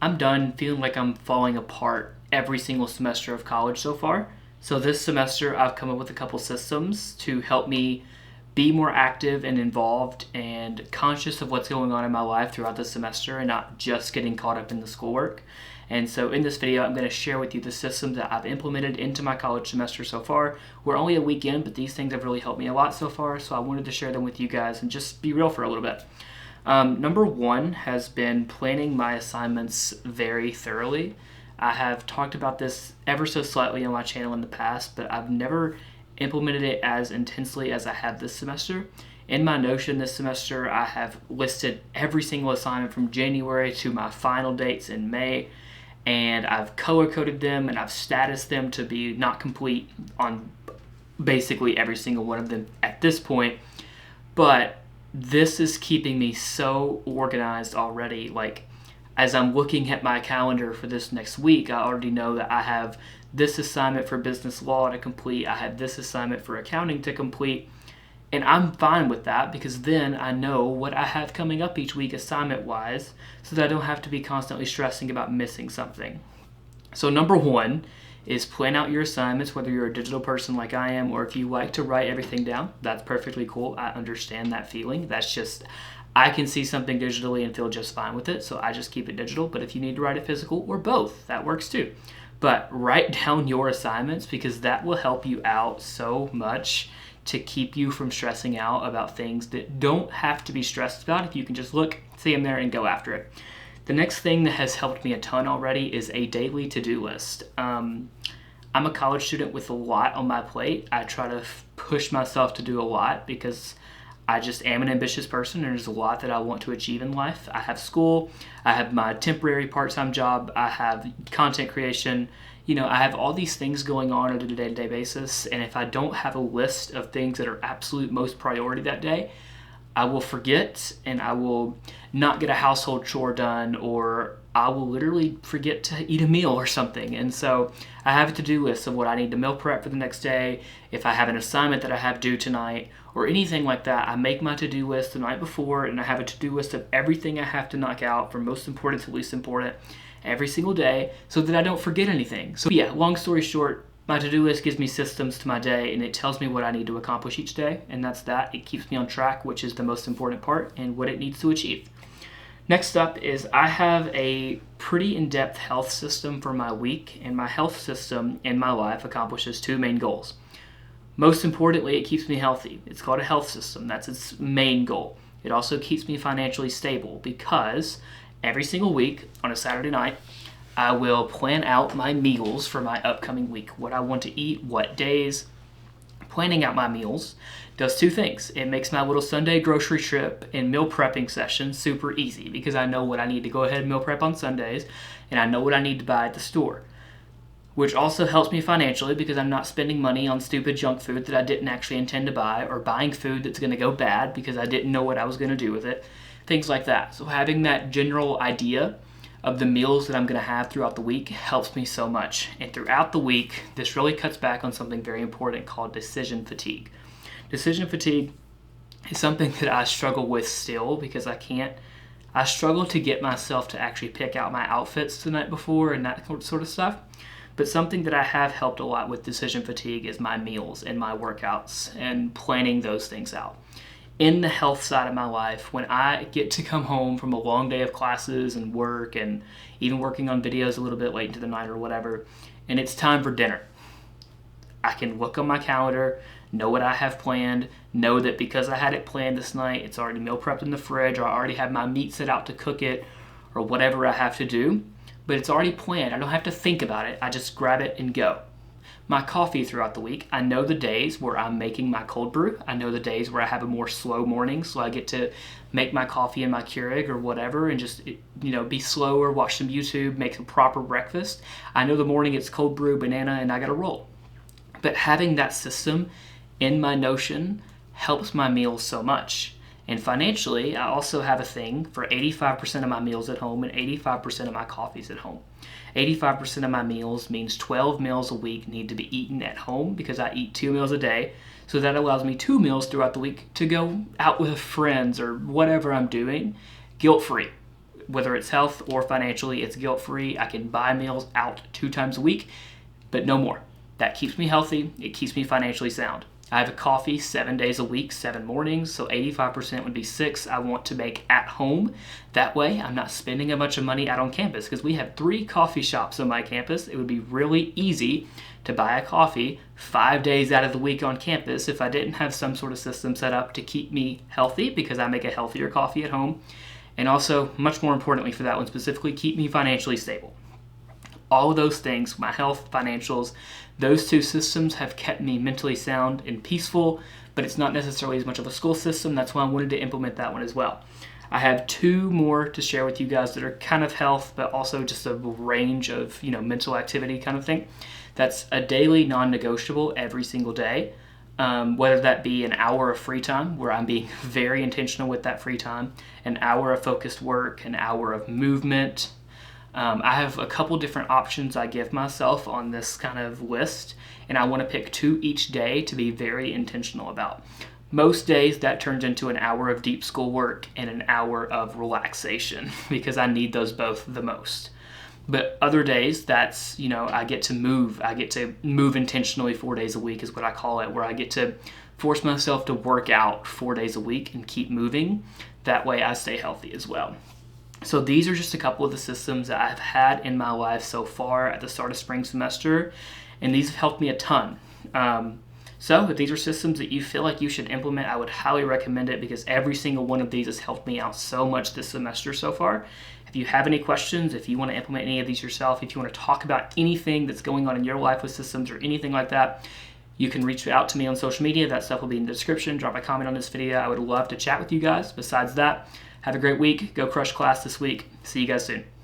I'm done feeling like I'm falling apart every single semester of college so far. So this semester, I've come up with a couple systems to help me be more active and involved and conscious of what's going on in my life throughout the semester and not just getting caught up in the schoolwork. And so in this video, I'm going to share with you the systems that I've implemented into my college semester so far. We're only a week in, but these things have really helped me a lot so far, so I wanted to share them with you guys and just be real for a little bit. Number one has been planning my assignments very thoroughly. I have talked about this ever so slightly on my channel in the past, but I've never implemented it as intensely as I have this semester. In my Notion this semester, I have listed every single assignment from January to my final dates in May, and I've color-coded them and I've statused them to be not complete on basically every single one of them at this point. But this is keeping me so organized already. Like, as I'm looking at my calendar for this next week, I already know that I have this assignment for business law to complete, I have this assignment for accounting to complete, and I'm fine with that because then I know what I have coming up each week assignment-wise so that I don't have to be constantly stressing about missing something. So number one is plan out your assignments, whether you're a digital person like I am or if you like to write everything down. That's perfectly cool. I understand that feeling. That's just, I can see something digitally and feel just fine with it, so I just keep it digital. But if you need to write it physical or both, that works too. But write down your assignments because that will help you out so much to keep you from stressing out about things that don't have to be stressed about if you can just look, see them there, and go after it. The next thing that has helped me a ton already is a daily to-do list. I'm a college student with a lot on my plate. I try to push myself to do a lot because I just am an ambitious person and there's a lot that I want to achieve in life. I have school, I have my temporary part-time job, I have content creation, I have all these things going on a day-to-day basis, and if I don't have a list of things that are absolute most priority that day, I will forget and I will not get a household chore done, or I will literally forget to eat a meal or something. And so I have a to-do list of what I need to meal prep for the next day. If I have an assignment that I have due tonight or anything like that, I make my to-do list the night before, and I have a to-do list of everything I have to knock out from most important to least important every single day so that I don't forget anything. So yeah, long story short, my to-do list gives me systems to my day and it tells me what I need to accomplish each day, and that's that. It keeps me on track, which is the most important part, and what it needs to achieve. Next up is I have a pretty in-depth health system for my week, and my health system in my life accomplishes two main goals. Most importantly, it keeps me healthy. It's called a health system. That's its main goal. It also keeps me financially stable because every single week on a Saturday night, I will plan out my meals for my upcoming week, what I want to eat, what days. Planning out my meals does two things. It makes my little Sunday grocery trip and meal prepping session super easy because I know what I need to go ahead and meal prep on Sundays, and I know what I need to buy at the store, which also helps me financially because I'm not spending money on stupid junk food that I didn't actually intend to buy, or buying food that's going to go bad because I didn't know what I was going to do with it, things like that. So having that general idea of the meals that I'm going to have throughout the week helps me so much. And throughout the week, this really cuts back on something very important called decision fatigue. Decision fatigue is something that I struggle with still because I struggle to get myself to actually pick out my outfits the night before and that sort of stuff. But something that I have helped a lot with decision fatigue is my meals and my workouts and planning those things out. In the health side of my life, when I get to come home from a long day of classes and work and even working on videos a little bit late into the night or whatever, and it's time for dinner, I can look on my calendar, know what I have planned, know that because I had it planned this night, it's already meal prepped in the fridge, or I already have my meat set out to cook it, or whatever I have to do, but it's already planned. I don't have to think about it. I just grab it and go. My coffee throughout the week, I know the days where I'm making my cold brew. I know the days where I have a more slow morning, so I get to make my coffee in my Keurig or whatever and just, be slower, watch some YouTube, make a proper breakfast. I know the morning it's cold brew, banana, and I got to roll. But having that system in my Notion helps my meals so much. And financially, I also have a thing for 85% of my meals at home and 85% of my coffees at home. 85% of my meals means 12 meals a week need to be eaten at home because I eat 2 meals a day. So that allows me 2 meals throughout the week to go out with friends or whatever I'm doing guilt-free. whether it's health or financially, it's guilt-free. I can buy meals out 2 times a week, but no more. That keeps me healthy. It keeps me financially sound. I have a coffee 7 days a week, 7 mornings, so 85% would be 6 I want to make at home. That way, I'm not spending a bunch of money out on campus because we have 3 coffee shops on my campus. It would be really easy to buy a coffee 5 days out of the week on campus if I didn't have some sort of system set up to keep me healthy because I make a healthier coffee at home. And also, much more importantly for that one specifically, keep me financially stable. All of those things, my health, financials, those 2 systems have kept me mentally sound and peaceful, but it's not necessarily as much of a school system. That's why I wanted to implement that one as well. I have 2 more to share with you guys that are kind of health, but also just a range of, mental activity kind of thing. That's a daily non-negotiable every single day, whether that be an hour of free time where I'm being very intentional with that free time, an hour of focused work, an hour of movement. I have a couple different options I give myself on this kind of list, and I want to pick 2 each day to be very intentional about. Most days that turns into an hour of deep school work and an hour of relaxation because I need those both the most. But other days, that's, I get to move. I get to move intentionally 4 days a week is what I call it, where I get to force myself to work out 4 days a week and keep moving. That way I stay healthy as well. So these are just a couple of the systems that I've had in my life so far at the start of spring semester, and these have helped me a ton. So if these are systems that you feel like you should implement, I would highly recommend it because every single one of these has helped me out so much this semester so far. If you have any questions, if you want to implement any of these yourself, if you want to talk about anything that's going on in your life with systems or anything like that, you can reach out to me on social media. That stuff will be in the description. Drop a comment on this video. I would love to chat with you guys. Besides that, have a great week. Go crush class this week. See you guys soon.